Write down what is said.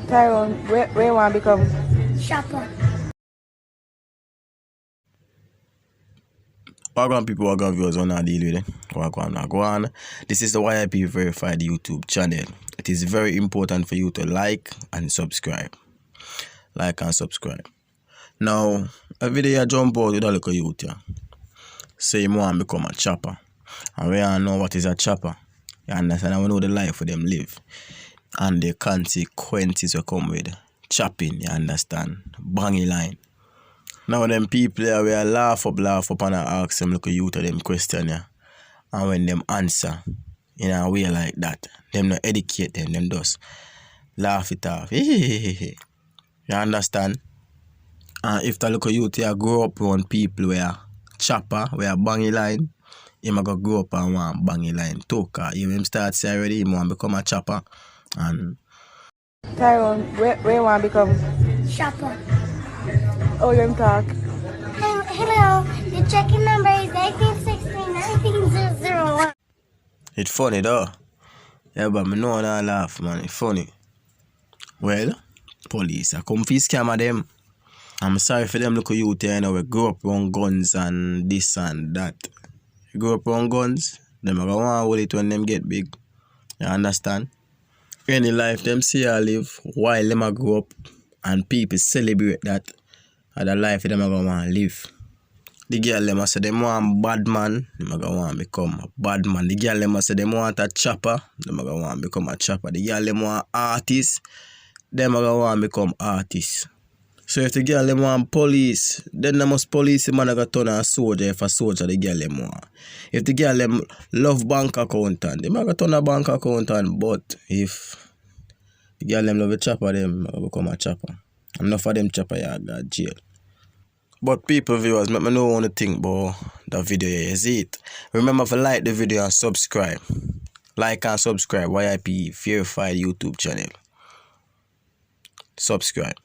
Tyrone, where you want to become? Shopper. Welcome people, welcome viewers on our deal with it. Welcome. This is the YIP Verified YouTube channel. It is very important for you to like and subscribe. Like and subscribe. Now, every day I jump out with a little youth here. Say you want to become a chopper. And we all know what is a chopper. You understand? And we know the life them live. And the consequences will come with chopping, you understand? Bangy line. Now them people there we laugh up and I ask them look youth of them question yeah. And when them answer in a way like that, them not educate them just laugh it off. You understand? And if the look youth here grow up around people where chopper, where bangy line, he might go grow up and want bangy line too. Cause if him start say already, he want become a chopper. And Tyrone, where you want to become? Shopper. Oh, you talk. Hello, the checking number is 1863-19001. it's funny though. Yeah, but me know I laugh, man. It's funny. Well, police, I come for scam them. I'm sorry for them look at you there, you know, we grow up on guns and this and that. You grow up on guns, them are going to hold it when them get big. You understand? Any life them see I live while them a grow up and people celebrate that and the life them are going to live. The girl them say them want bad man, them are going to want become a bad man. The girl them say them want a chopper, them are going to want become a chopper. The girl them want artist, them are going to want become artist. So if the girl them want police, then they must police man gonna turn a soldier if a soldier the girl them want. If the girl them love bank accountant, they gonna turn a bank accountant. But if the girl them love a chopper, them become a chopper. Enough of them chopper you got jail. But people viewers, let me know what you think about the video here. Is it? Remember to like the video and subscribe. Like and subscribe YIP Verified YouTube channel. Subscribe.